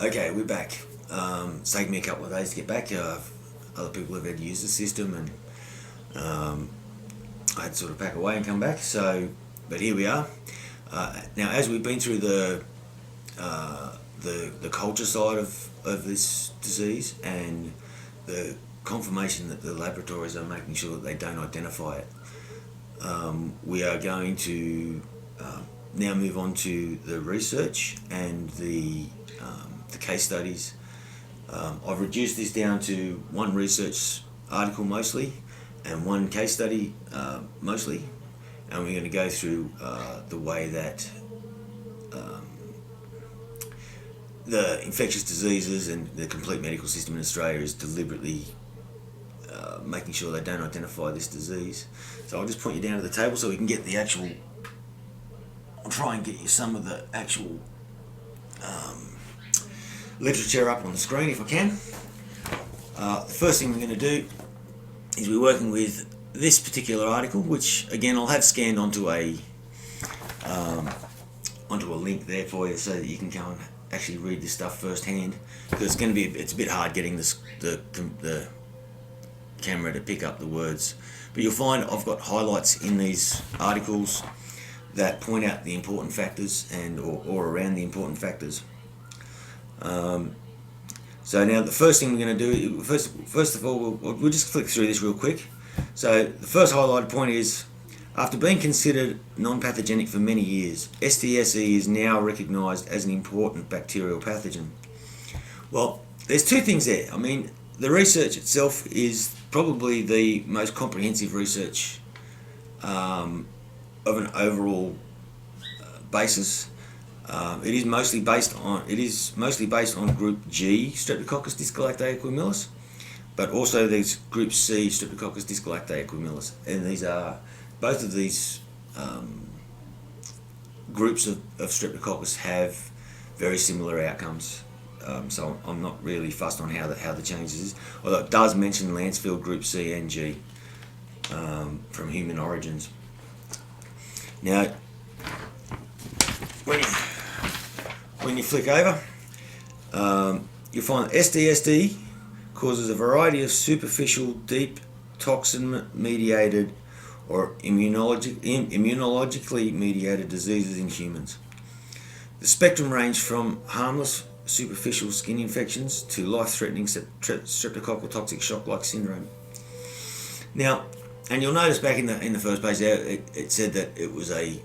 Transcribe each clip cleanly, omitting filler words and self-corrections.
Okay, we're back. It's taken me a couple of days to get back. Other people have had to use the system, and I had to sort of pack away and come back. But here we are. Now, as we've been through the culture side of this disease and the confirmation that the laboratories are making sure that they don't identify it, we are going to now move on to the research and the case studies. I've reduced this down to one research article mostly and one case study mostly, and we're going to go through the way that the infectious diseases and the complete medical system in Australia is deliberately making sure they don't identify this disease. So I'll just point you down to the table so we can get the actual. I'll try and get you some of the actual literature up on the screen if I can. The first thing we're going to do is we're working with this particular article, which again I'll have scanned onto a link there for you so that you can go and actually read this stuff firsthand, because it's going to be it's a bit hard getting the camera to pick up the words, but you'll find I've got highlights in these articles that point out the important factors and or around the important factors. So now the first thing we're going to do, first of all, we'll just flick through this real quick. So the first highlighted point is, after being considered non-pathogenic for many years, STSE is now recognised as an important bacterial pathogen. Well, there's two things there. I mean, the research itself is probably the most comprehensive research of an overall basis. It is mostly based on Group G Streptococcus disgalactae equimillus, but also there's Group C Streptococcus disgalactae equimillus, and these are both of these groups of Streptococcus have very similar outcomes. So I'm not really fussed on how the changes is, although it does mention Lancefield Group C and G from human origins. Now, when you flick over, you'll find that SDSD causes a variety of superficial, deep, toxin-mediated or immunologically mediated diseases in humans. The spectrum range from harmless superficial skin infections to life-threatening streptococcal toxic shock-like syndrome. Now, and you'll notice back in the first page there, it said that it was a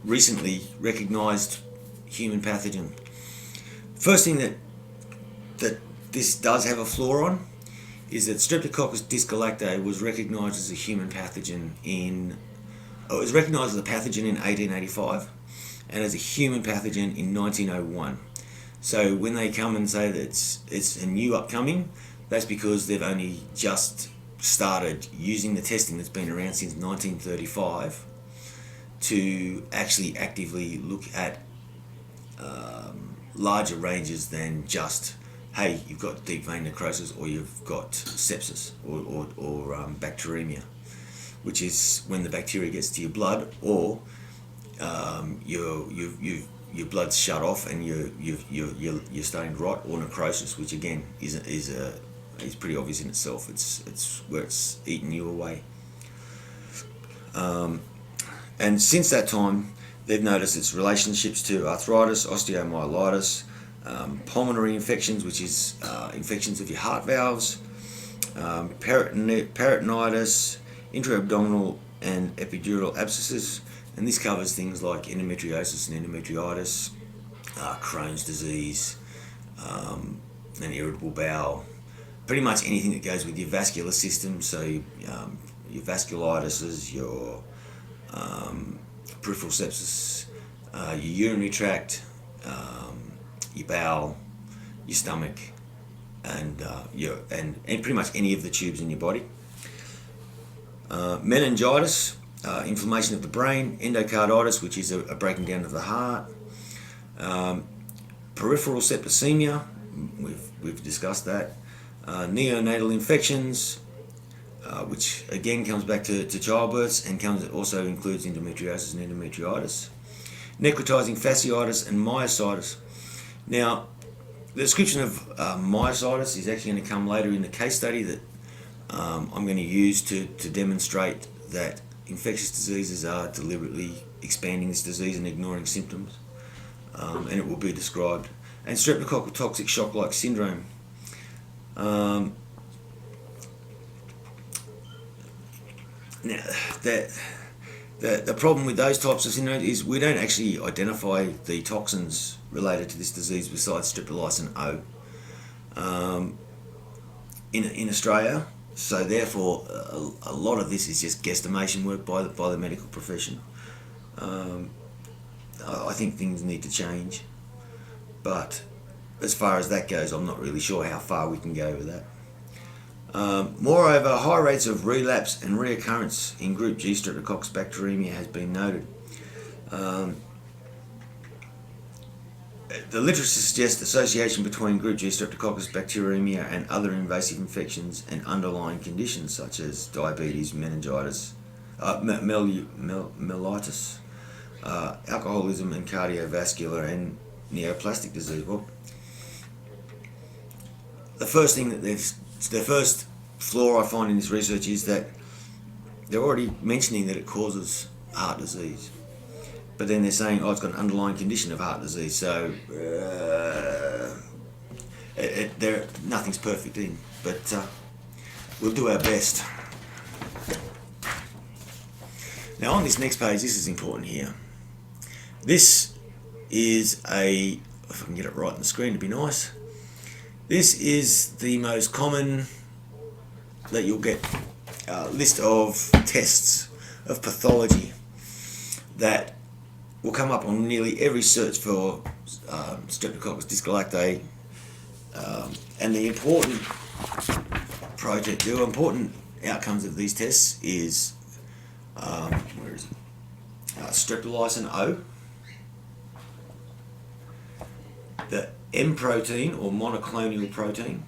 recently recognised human pathogen. First thing that this does have a flaw on is that Streptococcus disgalactae was recognised as a human pathogen in 1885 and as a human pathogen in 1901. So when they come and say that it's a new upcoming, that's because they've only just started using the testing that's been around since 1935 to actually actively look at larger ranges than just, hey, you've got deep vein necrosis or you've got sepsis or bacteremia, which is when the bacteria gets to your blood, or your blood's shut off and you're starting to rot, or necrosis, which again is pretty obvious in itself. It's where it's eating you away. And since that time, they've noticed its relationships to arthritis, osteomyelitis, pulmonary infections, which is infections of your heart valves, peritonitis, intra-abdominal and epidural abscesses, and this covers things like endometriosis and endometritis, Crohn's disease, an irritable bowel, pretty much anything that goes with your vascular system, so your vasculitises, your peripheral sepsis, your urinary tract, your bowel, your stomach, and pretty much any of the tubes in your body. Meningitis, inflammation of the brain, endocarditis, which is a breaking down of the heart, peripheral septicemia, we've discussed that, neonatal infections, which again comes back to childbirths and also includes endometriosis and endometritis. necrotizing fasciitis, and myositis. Now, the description of myositis is actually going to come later in the case study that I'm going to use to demonstrate that infectious diseases are deliberately expanding this disease and ignoring symptoms, and it will be described. And streptococcal toxic shock-like syndrome. Now, the problem with those types of syndromes is we don't actually identify the toxins related to this disease besides streptolysin O in Australia. So therefore, a lot of this is just guesstimation work by the medical profession. I think things need to change, but as far as that goes, I'm not really sure how far we can go with that. Moreover, high rates of relapse and reoccurrence in group G streptococcus bacteremia has been noted. The literature suggests association between group G streptococcus bacteremia and other invasive infections and underlying conditions such as diabetes, meningitis, mellitus, alcoholism, and cardiovascular and neoplastic disease. Well, the first flaw I find in this research is that they're already mentioning that it causes heart disease, but then they're saying, oh, it's got an underlying condition of heart disease, so nothing's perfect in, but we'll do our best. Now on this next page, this is important here. This is if I can get it right on the screen to be nice, this is the most common that you'll get list of tests of pathology that will come up on nearly every search for Streptococcus dysgalactiae, and the important important outcomes of these tests is where is it? Streptolysin O, the M protein or monoclonal protein,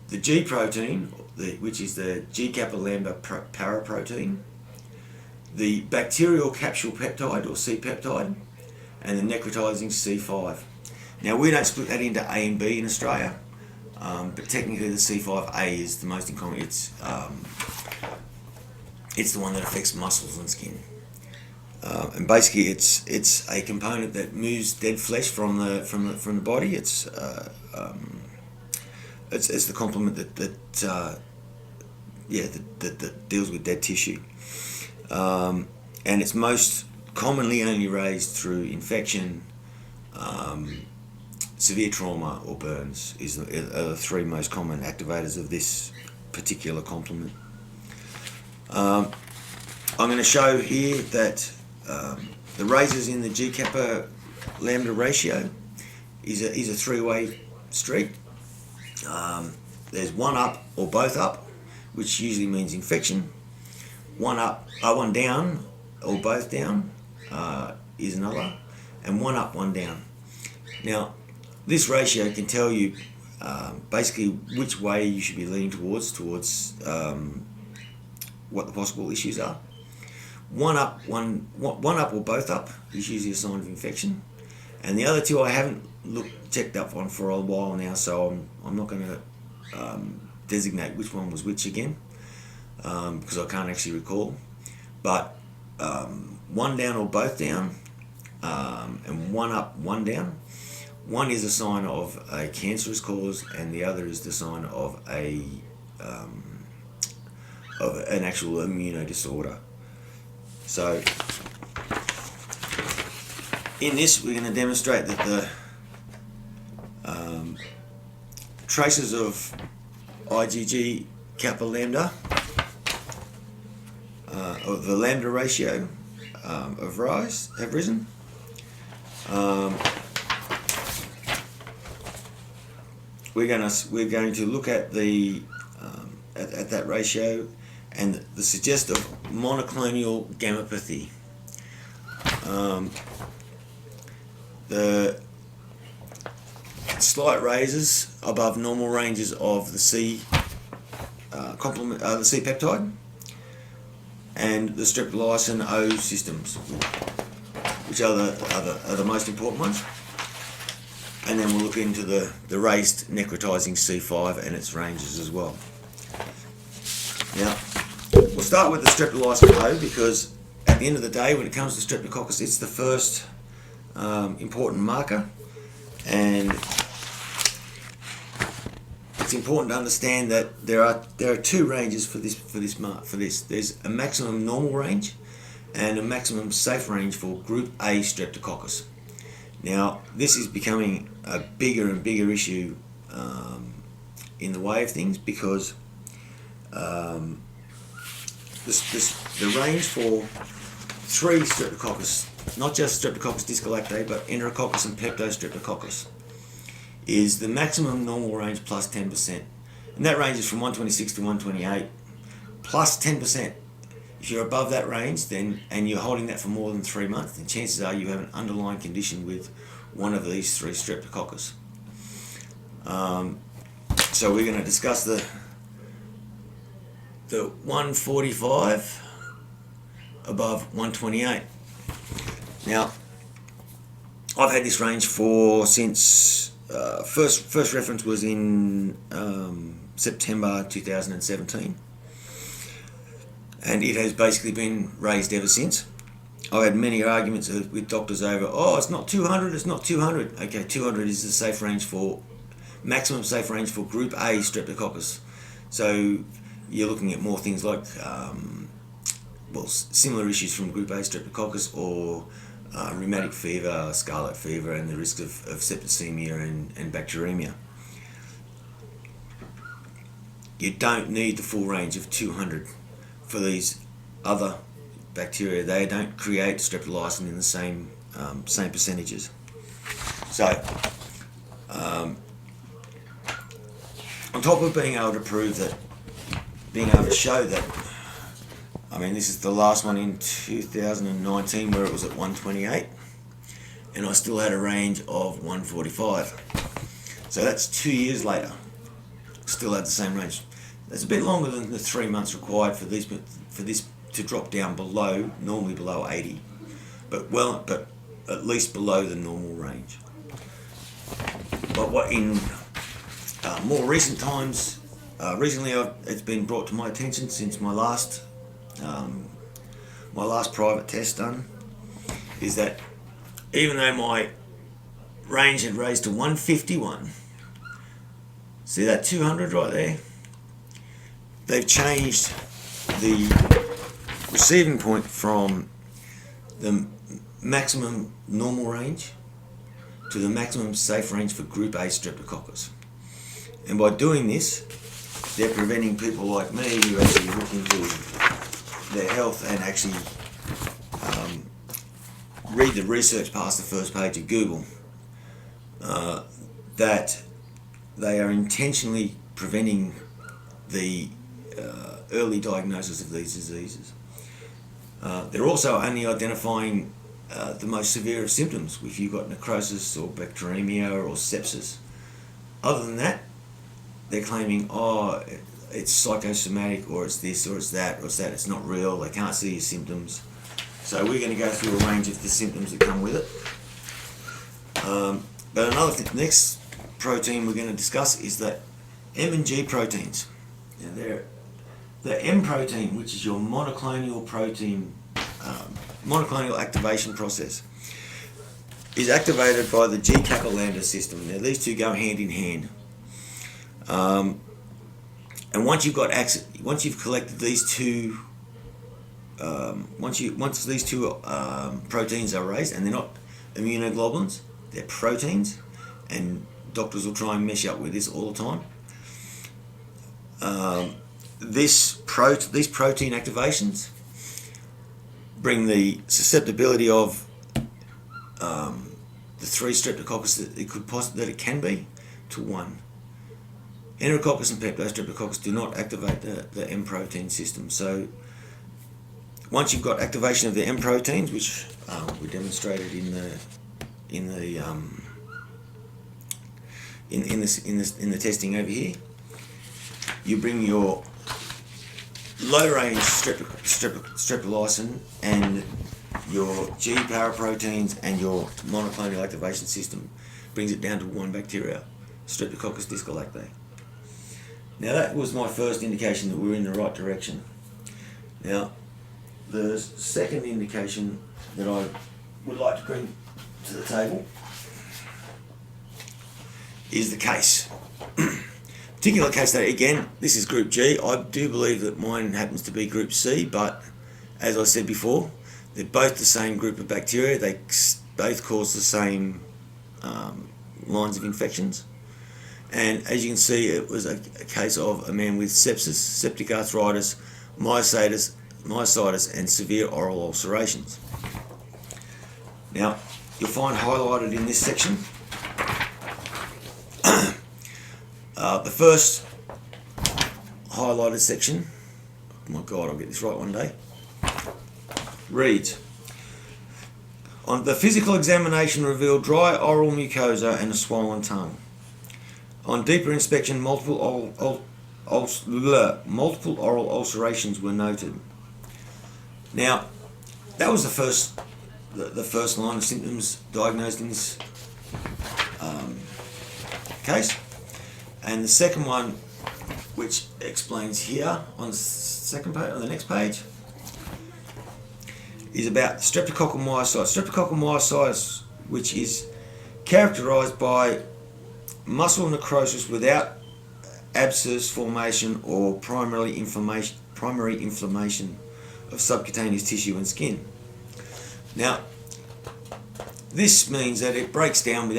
the G protein, which is the G kappa lambda paraprotein, the bacterial capsule peptide or C peptide, and the necrotizing C5. Now we don't split that into A and B in Australia, but technically the C5A is the most common. It's the one that affects muscles and skin, and basically it's a component that moves dead flesh from the body. It's the complement that deals with dead tissue, and it's most commonly only raised through infection, severe trauma, or burns are the three most common activators of this particular complement. I'm going to show here that the raises in the G kappa lambda ratio is a three-way street. There's one up or both up, which usually means infection. One down or both down is another, and one up, one down. Now, this ratio can tell you basically which way you should be leaning towards what the possible issues are. One up or both up is usually a sign of infection, and the other two I haven't checked up on for a while now, so I'm not going to designate which one was which again, because I can't actually recall. But one down or both down, and one up, one down. One is a sign of a cancerous cause, and the other is the sign of an actual immunodisorder. So in this, we're going to demonstrate that the traces of IgG kappa lambda, of the lambda ratio have risen. We're going to look at the at that ratio and the suggest of monoclonal gammopathy. The slight raises above normal ranges of the C the C peptide and the streptolysin O systems, which are the most important ones. And then we'll look into the raised necrotizing C5 and its ranges as well. Now, we'll start with the streptolysin O, because at the end of the day, when it comes to Streptococcus, it's the first important marker, and it's important to understand that there are two ranges for this. There's a maximum normal range and a maximum safe range for Group A Streptococcus. Now, this is becoming a bigger and bigger issue in the way of things, because the range for three Streptococcus, not just Streptococcus dysgalactae, but Enterococcus and Peptostreptococcus, is the maximum normal range plus 10%. And that range is from 126 to 128 plus 10%. If you're above that range, then, and you're holding that for more than 3 months, then chances are you have an underlying condition with one of these three Streptococcus. So we're going to discuss the 145 above 128. Now, I've had this range since first reference was in September 2017. And it has basically been raised ever since. I've had many arguments with doctors over, oh, it's not 200, it's not 200. Okay, 200 is the safe range maximum safe range for Group A Streptococcus. So you're looking at more things like, similar issues from Group A Streptococcus, or rheumatic fever, scarlet fever, and the risk of septicemia and bacteremia. You don't need the full range of 200 for these other bacteria. They don't create streptolysin in the same percentages. So, on top of being able to show that, I mean, this is the last one in 2019 where it was at 128, and I still had a range of 145. So that's 2 years later, still had the same range. It's a bit longer than the 3 months required for this to drop down normally below 80, but at least below the normal range. But what in more recent times, recently it's been brought to my attention since my last private test done, is that even though my range had raised to 151, see that 200 right there? They've changed the receiving point from the maximum normal range to the maximum safe range for Group A Streptococcus. And by doing this, they're preventing people like me who actually look into their health and actually read the research past the first page of Google, that they are intentionally preventing the early diagnosis of these diseases. They're also only identifying the most severe of symptoms, if you've got necrosis or bacteremia or sepsis. Other than that, they're claiming, oh, it's psychosomatic, or it's this, or it's that, or it's that. It's not real. They can't see your symptoms. So we're going to go through a range of the symptoms that come with it. But another next protein we're going to discuss is the M and G proteins. Now, the M protein, which is your monoclonal protein, monoclonal activation process, is activated by the G-Kappa-Lambda system. Now, these two go hand in hand. And once you've collected these two, once these two proteins are raised, and they're not immunoglobulins, they're proteins, and doctors will try and mesh up with this all the time. These protein activations bring the susceptibility of the three Streptococcus that it can be to one. Enterococcus and Peptostreptococcus do not activate the M protein system. So once you've got activation of the M proteins, which we demonstrated in the testing over here, you bring your low range streptolysin and your G paraproteins and your monoclonal activation system brings it down to one bacteria, Streptococcus discolactae. Now that was my first indication that we were in the right direction. Now the second indication that I would like to bring to the table is the case. Particular case study, again, this is group G. I do believe that mine happens to be group C, but as I said before, they're both the same group of bacteria. They both cause the same lines of infections. And as you can see, it was a case of a man with sepsis, septic arthritis, myositis, and severe oral ulcerations. Now, you'll find highlighted in this section the first highlighted section, oh my God, I'll get this right one day, reads, on the physical examination revealed dry oral mucosa and a swollen tongue. On deeper inspection, multiple oral ulcerations were noted. Now, that was the first line of symptoms diagnosed in this case. And the second one, which explains here on the second page, on the next page, is about streptococcal myositis. Streptococcal myositis, which is characterized by muscle necrosis without abscess formation or primary inflammation of subcutaneous tissue and skin. Now, this means that it breaks down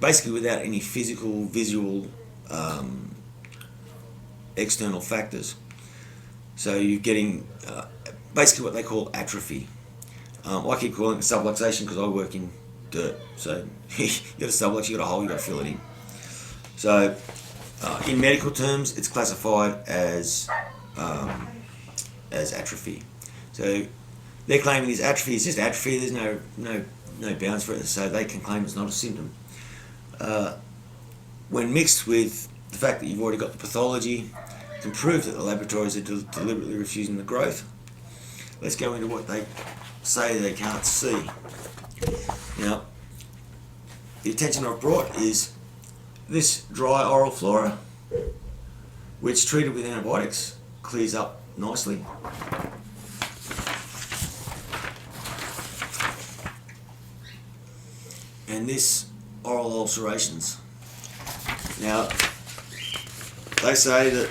basically without any physical, visual, external factors. So you're getting basically what they call atrophy. I keep calling it subluxation because I work in dirt. So you got a sublux, you got a hole, you got to fill it in. So in medical terms, it's classified as atrophy. So they're claiming this atrophy is just atrophy. There's no bounds for it, so they can claim it's not a symptom. When mixed with the fact that you've already got the pathology, can prove that the laboratories are deliberately refusing the growth. Let's go into what they say they can't see. Now, the attention I've brought is this dry oral flora, which treated with antibiotics clears up nicely. And this oral ulcerations. Now, they say that,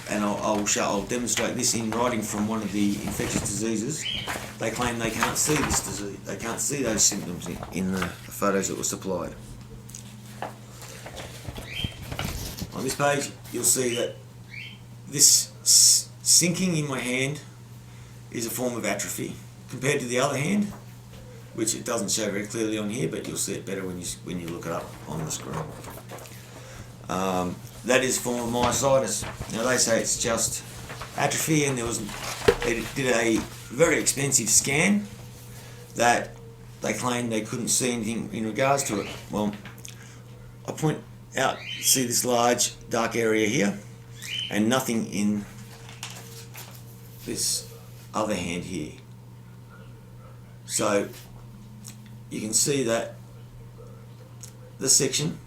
and I'll demonstrate this in writing from one of the infectious diseases. They claim they can't see this disease. They can't see those symptoms in the photos that were supplied. On this page, you'll see that this sinking in my hand is a form of atrophy compared to the other hand, which it doesn't show very clearly on here, but you'll see it better when you look it up on the screen. That is a form of myositis. Now they say it's just atrophy, and they did a very expensive scan that they claimed they couldn't see anything in regards to it. Well, I point out, see this large dark area here, and nothing in this other hand here. So you can see that this section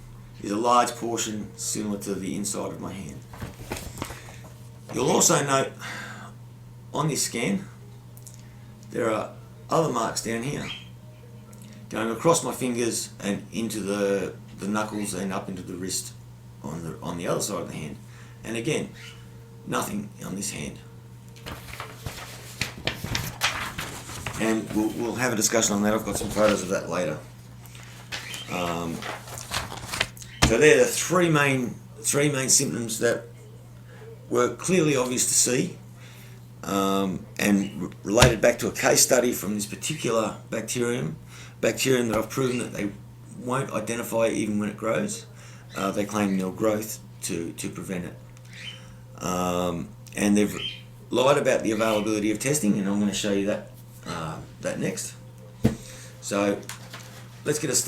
is a large portion similar to the inside of my hand. You'll also note on this scan there are other marks down here going across my fingers and into the knuckles and up into the wrist on the other side of the hand, and again nothing on this hand. And we'll have a discussion on that. I've got some photos of that later. So they're the three main symptoms that were clearly obvious to see, and related back to a case study from this particular bacterium that I've proven that they won't identify even when it grows. They claim nil growth to prevent it, and they've lied about the availability of testing, and I'm going to show you that next. So let's get a start.